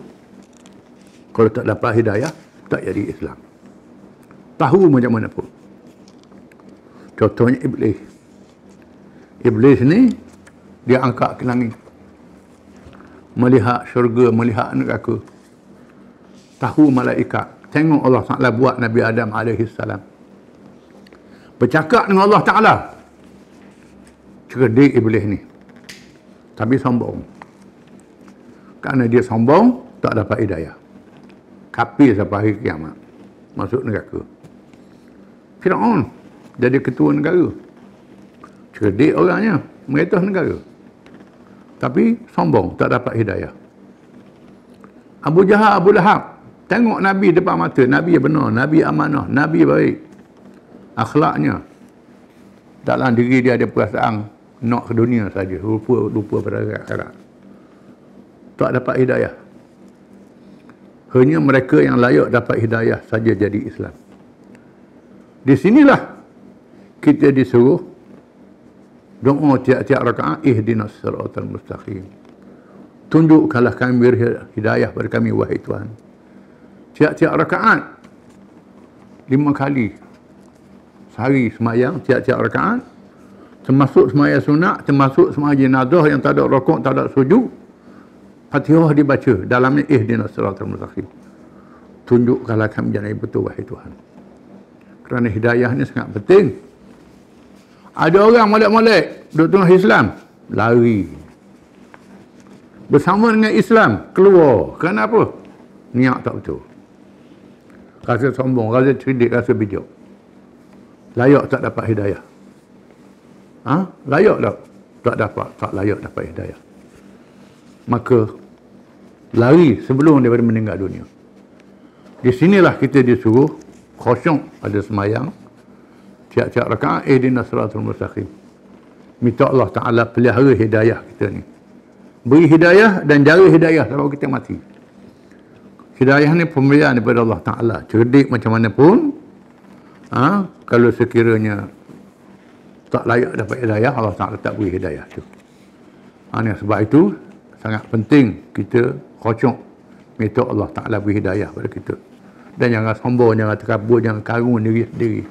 kalau tak dapat hidayah, tak jadi Islam. Tahu macam mana pun. Contohnya Iblis. Iblis ni, dia angkat ke langit. Melihat syurga, melihat neraka. Tahu malaikat. Tengok Allah Ta'ala buat Nabi Adam AS. Bercakap dengan Allah Ta'ala. Cerdik Iblis ni. Tapi sombong. Kerana dia sombong, tak dapat hidayah. Kafir sampai hari kiamat. Masuk neraka. Firaun jadi ketua negara. Cerdik orangnya. Merintah negara. Tapi sombong, tak dapat hidayah. Abu Jahal, Abu Lahab. Tengok Nabi depan mata. Nabi benar. Nabi amanah. Nabi baik. Akhlaknya. Dalam diri dia ada perasaan nak ke dunia saja. Lupa pada akhirat. Tak dapat hidayah. Hanya mereka yang layak dapat hidayah saja jadi Islam. Di sinilah kita disuruh doa tiap-tiap rakaat, ihdinas siratal mustaqim. Tunjukkanlah kami hidayah pada kami, wahai Tuhan. Tiap-tiap rakaat 5 kali sehari semayang, tiap-tiap rakaat, termasuk semayang sunat, termasuk semayang jenazah yang tak ada rukuk, tak ada sujud. Fatihah dibaca, dalamnya ihdinas siratal mustaqim. Tunjukkanlah kami jalan yang betul, wahai Tuhan. Kerana hidayah ni sangat penting. Ada orang molek-molek duduk tengah Islam, lari. Bersama dengan Islam, keluar. Kenapa? Niat tak betul. Rasa sombong, rasa cerdik, rasa bijak. Layak tak dapat hidayah. Layak tak? Tak dapat, tak layak dapat hidayah. Maka lari sebelum daripada meninggal dunia. Di sinilah kita disuruh khusyuk pada semayang, tiap-tiap rakaat, ihdinas siratal mustaqim. Minta Allah Ta'ala pelihara hidayah kita ni. Beri hidayah dan jaga hidayah sampai kita mati. Hidayah ni pemberian daripada Allah Ta'ala. Cerdik macam mana pun, kalau sekiranya tak layak dapat hidayah, Allah Ta'ala tak beri hidayah tu. Sebab itu sangat penting kita khusyuk minta Allah Ta'ala beri hidayah pada kita. Dan jangan sombong, jangan terkabur, jangan karung diri sendiri.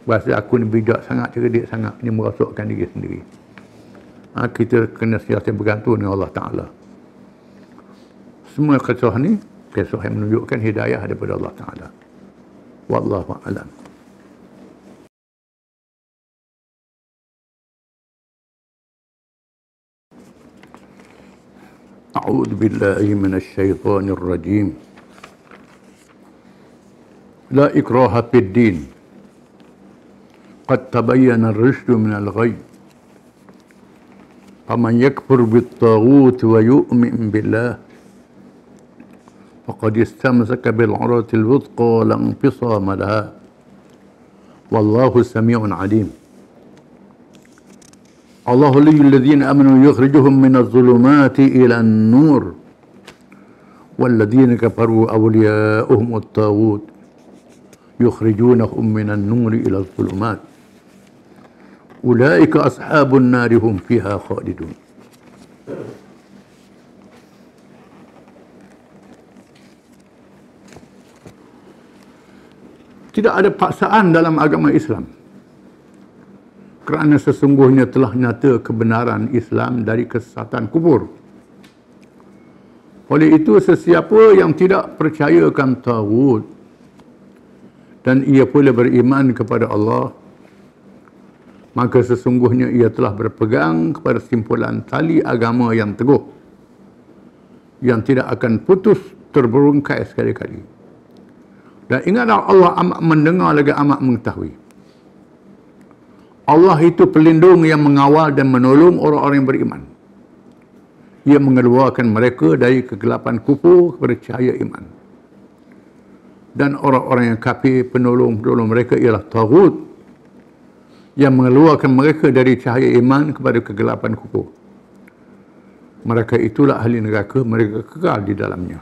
Berasa aku ni bijak sangat, cerdik sangat, ini merosakkan diri sendiri. Kita kena sentiasa bergantung dengan Allah Ta'ala. Semua kisah ni, kisah yang menunjukkan hidayah daripada Allah Ta'ala. Wallahu a'lam. A'udzu billahi minasy syaithanir rajim. La ikraha fid din. Qad tabayyana ar-rusydu minal ghayy. Faman yakfur bit-taghut wa yu'min billah faqad istamsaka bil 'urwatil wuthqa la infisama laha. Wallahu samii'un 'alim. Allahu waliyul ladzina amanu yukhrijuhum minadh dhulumati ilan nur wal ladzina kafaru awliya'uhum at-taghut yukhrijunahum minan nuri ila adh-dhulumat ulaika ashabun nari hum fiha khalidun. Tidak ada paksaan dalam agama Islam, kerana sesungguhnya telah nyata kebenaran Islam dari kesesatan kufur. Oleh itu, sesiapa yang tidak percayakan taghut dan ia pula beriman kepada Allah, maka sesungguhnya ia telah berpegang kepada simpulan tali agama yang teguh, yang tidak akan putus terberungkai sekali-kali. Dan ingatlah, Allah amat mendengar lagi amat mengetahui. Allah itu pelindung yang mengawal dan menolong orang-orang yang beriman. Ia mengeluarkan mereka dari kegelapan kufur kepada cahaya iman. Dan orang-orang yang kafir, penolong-penolong mereka ialah taghut yang mengeluarkan mereka dari cahaya iman kepada kegelapan kufur. Mereka itulah ahli neraka, mereka kekal di dalamnya.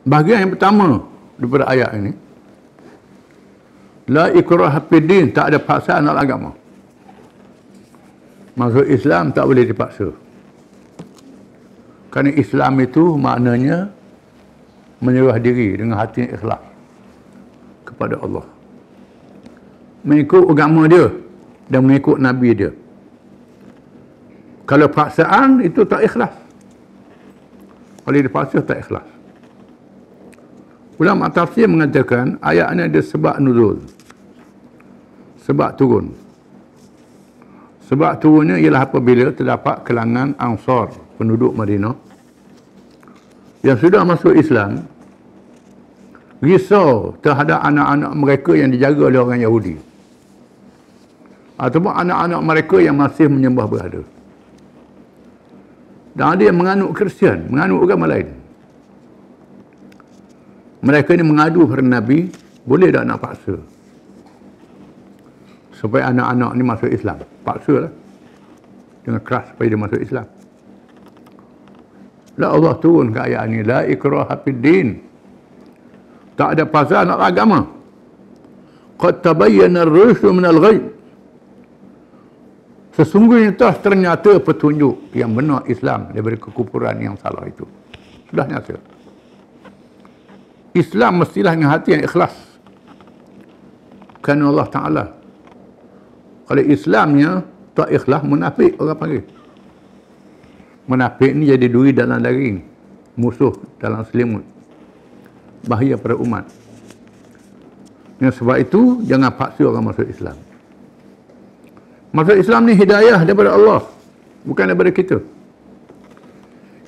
Bahagian yang pertama daripada ayat ini, la ikraha fid din, tak ada paksaan dalam agama. Masuk Islam tak boleh dipaksa. Kerana Islam itu maknanya menyerah diri dengan hati yang ikhlas kepada Allah. Mengikut agama dia dan mengikut Nabi dia. Kalau paksaan itu tak ikhlas. Kalau dipaksa tak ikhlas. Ulama tafsir mengatakan ayat ini ada sebab nuzul. Sebab turun. Sebab turunnya ialah apabila terdapat kalangan Ansar, penduduk Madinah, yang sudah masuk Islam, risau terhadap anak-anak mereka yang dijaga oleh orang Yahudi, ataupun anak-anak mereka yang masih menyembah berhala. Dan ada yang menganut Kristian, menganut agama lain. Mereka ni mengadu kepada Nabi, boleh tak nak paksa supaya anak-anak ni masuk Islam? Paksa lah dengan keras supaya dia masuk Islam. La Allah turun ke ayat ni, la ikraha fid din, tak ada paksaan dalam agama. Qad tabayyana ar-rusydu min al-ghayy, sesungguhnya telah ternyata petunjuk yang benar Islam daripada kekufuran yang salah itu. Sudah nyata. Islam mestilah dengan hati yang ikhlas kerana Allah Ta'ala. Kalau Islamnya tak ikhlas, munafik orang panggil. Munafik ni jadi duri dalam daging, musuh dalam selimut, bahaya pada umat. Dengan sebab itu jangan paksa orang masuk Islam. Masuk Islam ni hidayah daripada Allah, bukan daripada kita.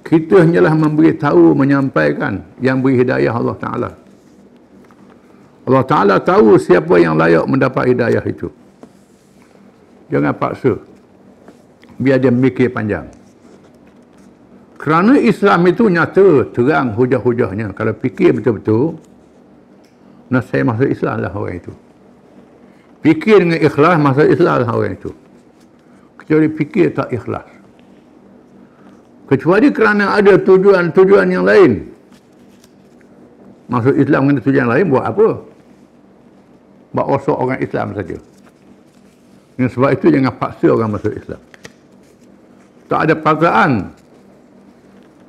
Kita hanyalah memberi tahu, menyampaikan, yang beri hidayah Allah Ta'ala. Allah Ta'ala tahu siapa yang layak mendapat hidayah itu. Jangan paksa, biar dia mikir panjang. Kerana Islam itu nyata, terang hujah-hujahnya. Kalau fikir betul-betul, nah saya masuk Islam lah orang itu. Fikir dengan ikhlas, masuk Islam lah orang itu. Kecuali fikir tak ikhlas. Kecuali kerana ada tujuan-tujuan yang lain. Masuk Islam dengan tujuan lain, buat apa? Buat rosak orang Islam saja. Dengan sebab itu jangan paksa orang masuk Islam. Tak ada paksaan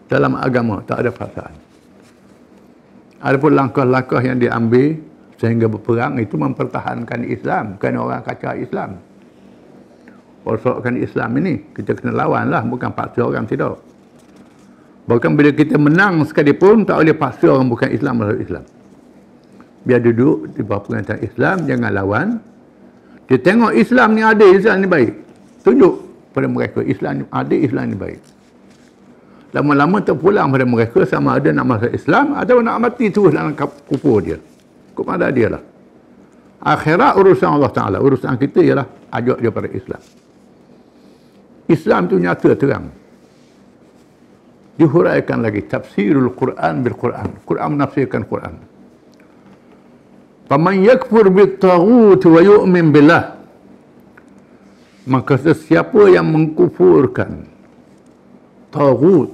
dalam agama, tak ada paksaan. Adapun langkah-langkah yang diambil sehingga berperang itu mempertahankan Islam, bukan orang kacau Islam. Rosakkan Islam ini, kita kena lawan lah, bukan paksa orang, tidak. Bahkan bila kita menang sekalipun, tak boleh paksa orang bukan Islam masuk Islam. Biar duduk di bawah pengantar Islam, jangan lawan. Dia tengok Islam ni ada, Islam ni baik. Tunjuk pada mereka, Islam ni ada, Islam ni baik. Lama-lama terpulang pada mereka sama ada nak masuk Islam atau nak mati terus dalam kufur dia. Kepada dia lah. Akhirat urusan Allah Ta'ala. Urusan kita ialah ajak dia pada Islam. Islam itu nyata terang. Dihuraikan lagi. Tafsirul Quran bil Quran. Quran menafsirkan Quran. Faman yakfur bit-taghut wa yu'min billah. Maka sesiapa yang mengkufurkan taghut.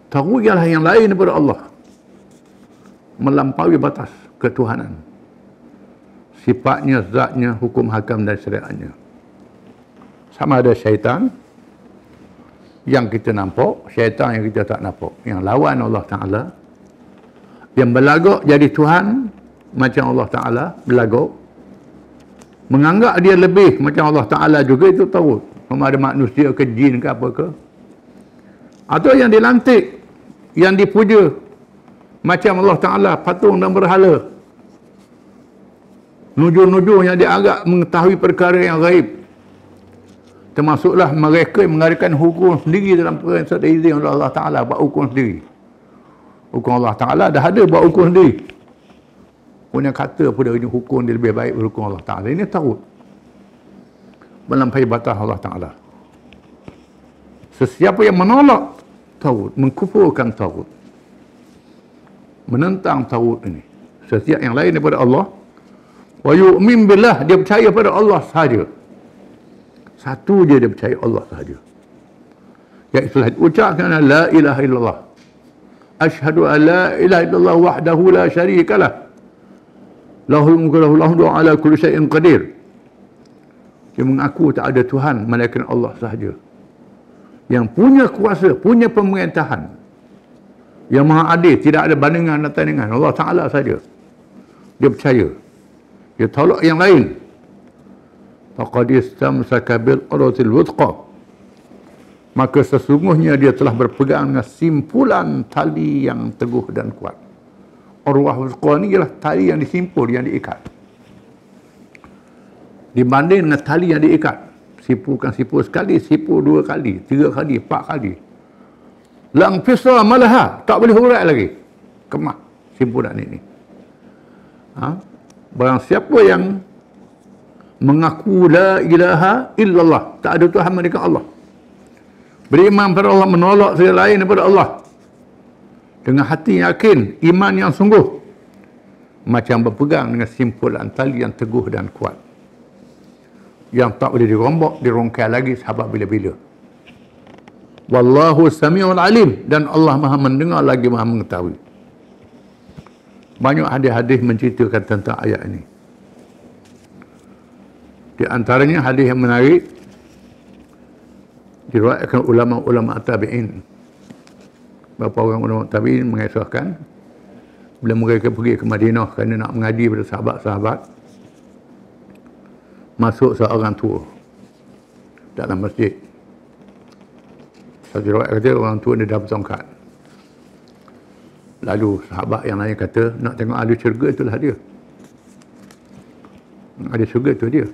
Taghut ialah yang lain daripada Allah. Melampaui batas ketuhanan. Sifatnya, zatnya, hukum hakam dan syariatnya. Sama ada syaitan yang kita nampak, syaitan yang kita tak nampak. Yang lawan Allah Ta'ala. Yang berlagak jadi Tuhan macam Allah Ta'ala berlagak. Menganggap dia lebih macam Allah Ta'ala juga, itu taghut. Sama ada manusia ke jin ke apa ke. Atau yang dilantik, yang dipuja macam Allah Ta'ala, patung dan berhala. Nujuh-nujuh yang dianggap mengetahui perkara yang gaib. Termasuklah mereka yang mengadakan hukum sendiri dalam perkara yang sudah izin oleh Allah Ta'ala, buat hukum sendiri. Hukum Allah Ta'ala dah ada, buat hukum sendiri. punya kata pada ini hukum dia lebih baik hukum Allah Ta'ala. Ini taghut. Melampaui batas Allah Ta'ala. Sesiapa yang menolak taghut, mengkufurkan taghut, menentang taghut ini, setiap yang lain daripada Allah, wa yu'min billah, dia percaya pada Allah sahaja. Satu je dia percaya Allah sahaja. Iaitu ucapkan la ilaha illallah. Asyhadu an la ilaha illallah wahdahu la syarikalah. Lahul mulku lahul hamdu ala kulli syai'in qadir. Dia mengaku tak ada Tuhan melainkan Allah sahaja, yang punya kuasa, punya pemerintahan, yang maha adil, tidak ada bandingan dan tandingan, Allah Ta'ala saja. Dia percaya. Dia tolak yang lain. Faqad istamsaka bil urwatil wuthqa. Maka sesungguhnya dia telah berpegang dengan simpulan tali yang teguh dan kuat. Urwah wuthqa ni ialah tali yang disimpul, yang diikat. Dibanding dengan tali yang diikat, sipukan sipu sekali, sipu 2 kali, 3 kali, 4 kali. Lang fisa malaha, tak boleh hurai lagi. Kemak simpulan ini. Barang siapa yang mengaku la ilaha illallah, tak ada Tuhan melainkan Allah, beriman pada Allah, menolak segala lain daripada Allah, dengan hati yakin, iman yang sungguh, macam berpegang dengan simpulan tali yang teguh dan kuat, yang tak boleh dirombak, dirongkai lagi sahabat bila-bila. Wallahu sami'un alim, dan Allah maha mendengar lagi maha mengetahui. Banyak hadis-hadis menceritakan tentang ayat ini. Di antaranya hadis yang menarik diriwayatkan ulama-ulama tabi'in. Beberapa orang ulama tabi'in mengisahkan bila mereka pergi ke Madinah kerana nak mengaji pada sahabat-sahabat, masuk seorang tua dalam masjid. Satu riwayat kata orang tua ni dah bertongkat. Lalu sahabat yang lain kata, nak tengok ahli syurga itulah dia. Ahli syurga itu dia.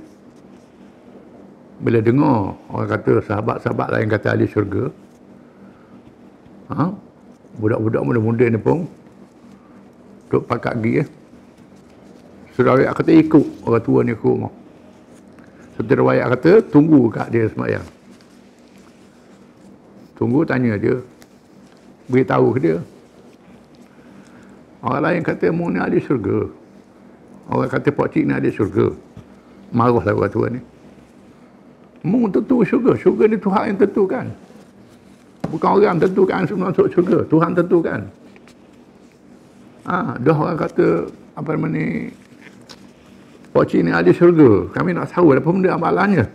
Bila dengar orang kata, sahabat-sahabat lain kata ahli syurga, budak-budak muda-muda ni pun duk pakat gigi. Surah riwayat kata ikut orang tua ni ke rumah. Satu riwayat kata tunggu kat dia sembahyang. Tunggu, tanya dia, beritahu ke dia. Orang lain kata mu ni ahli syurga, orang kata pak cik ni ahli syurga. Marahlah orang tua ni. Mu tentu syurga, syurga ni Tuhan yang tentukan, bukan orang tentukan semua masuk syurga, Tuhan tentukan. Dah orang kata apa nama ni, pak cik ni ahli syurga, kami nak tahu apa benda amalannya.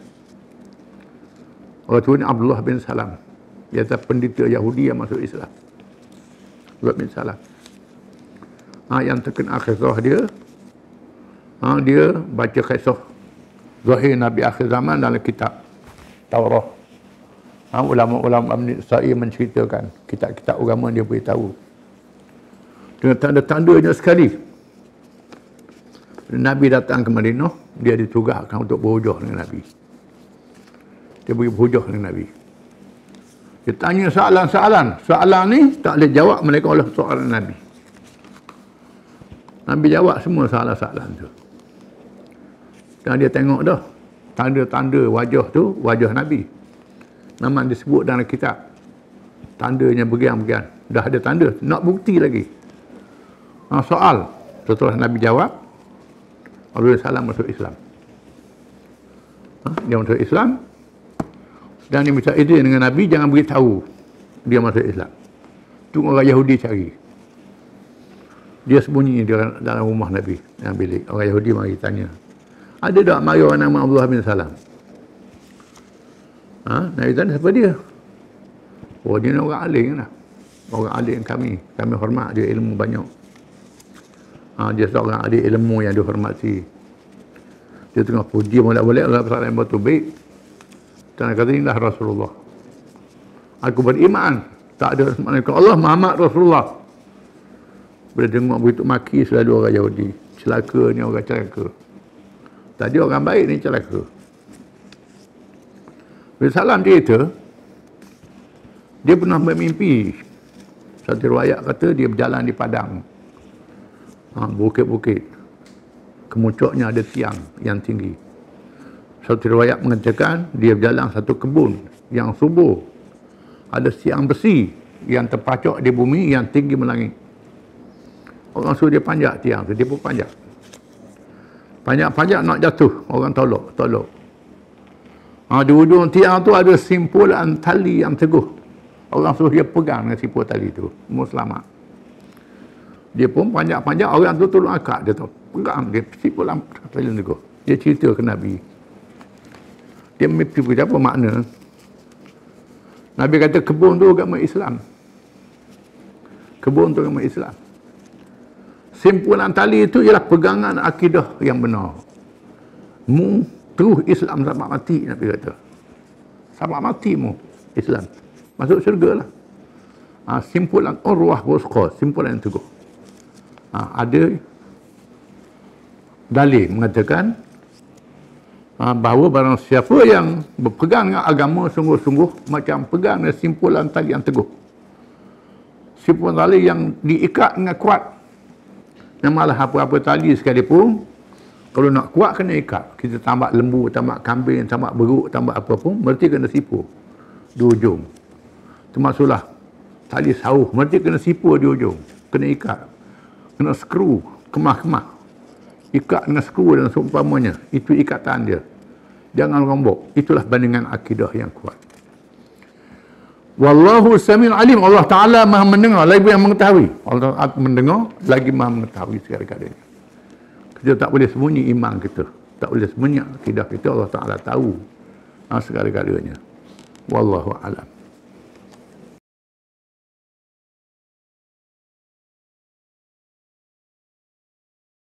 Orang tua ni Abdullah bin Salam, dia adalah pendeta Yahudi yang masuk Islam. Abdullah bin Salam. Yang terkenal kisah dia, dia baca kisah zahir Nabi akhir zaman dalam kitab Taurat. Ulama-ulama Israel menceritakan, kitab-kitab agama dia beritahu dengan tanda-tandanya sekali. Nabi datang ke Madinah, dia ditugaskan untuk berhujah dengan Nabi. Dia beri berhujah dengan Nabi. Dia tanya soalan-soalan. Soalan ni tak boleh jawab melainkan oleh soalan Nabi. Nabi jawab semua soalan-soalan tu. Dan dia tengok dah tanda-tanda wajah tu, wajah Nabi. Memang disebut dalam kitab. Tandanya bergiang-bergiang. Dah ada tanda, nak bukti lagi. Soal. Setelah Nabi jawab, Abdullah Salam masuk Islam. Dia masuk Islam. Dan dia minta izin dengan Nabi, jangan beritahu dia masuk Islam. Tu orang Yahudi cari. Dia sembunyi dalam rumah Nabi, dalam bilik. Orang Yahudi mari tanya, ada tak mari orang nama Abdullah bin Salam? Nabi tanya, siapa dia? Oh, dia orang alim lah. Orang alim kami hormat dia, ilmu banyak. Dia seorang ahli ilmu yang dihormati. Dia tengah puji boleh-boleh orang besar yang betul baik. Dan kata, inilah Rasulullah. Aku beriman, tak ada melainkan Allah, Muhammad Rasulullah. Bila dengar begitu maki, selalu orang Yahudi, celaka ni orang celaka. Tadi orang baik ni celaka. Bila Salam cerita, dia pernah bermimpi. Satu riwayat kata dia berjalan di padang, bukit-bukit. kemuncaknya ada tiang yang tinggi. Satu riwayat mengatakan dia berjalan satu kebun yang subur, ada tiang besi yang terpacak di bumi yang tinggi melangit. Orang suruh dia panjat tiang tu, dia pun panjat. Panjat nak jatuh, orang tolak. Di ujung tiang tu ada simpulan tali yang teguh. Orang suruh dia pegang dengan simpul tali tu, semua selamat. Dia pun panjat, orang tu tolong akak dia tu, pegang dia simpulan tali yang teguh. Dia cerita ke Nabi. Dia mimpi apa makna? Nabi kata kebun tu agama Islam. Kebun tu agama Islam. Simpulan tali itu ialah pegangan akidah yang benar. Mu terus Islam sampai mati, Nabi kata. Sampai mati mu Islam. Masuk syurga lah. Simpulan urwah wusqa, simpulan yang teguh. Ada dalil mengatakan bahawa barang siapa yang berpegang dengan agama sungguh-sungguh macam pegang dengan simpulan tali yang teguh. Simpulan tali yang diikat dengan kuat. Dan malah apa-apa tali sekalipun, kalau nak kuat kena ikat. Kita tambah lembu, tambah kambing, tambah beruk, tambah apa pun, mesti kena sipu di ujung. Termasuklah tali sauh, mesti kena sipu di ujung. Kena ikat. Kena skru, kemah-kemah. Ikat dengan skru dan seumpamanya. Itu ikatan dia. Jangan rombok. Itulah bandingan akidah yang kuat. Wallahu sami'un alim. Allah Ta'ala maha mendengar, lagi yang mengetahui. Allah Ta'ala mendengar, lagi maha mengetahui segala-galanya. Kita tak boleh sembunyi iman kita. Tak boleh sembunyi akidah kita. Allah Ta'ala tahu segala-galanya. Wallahu a'lam.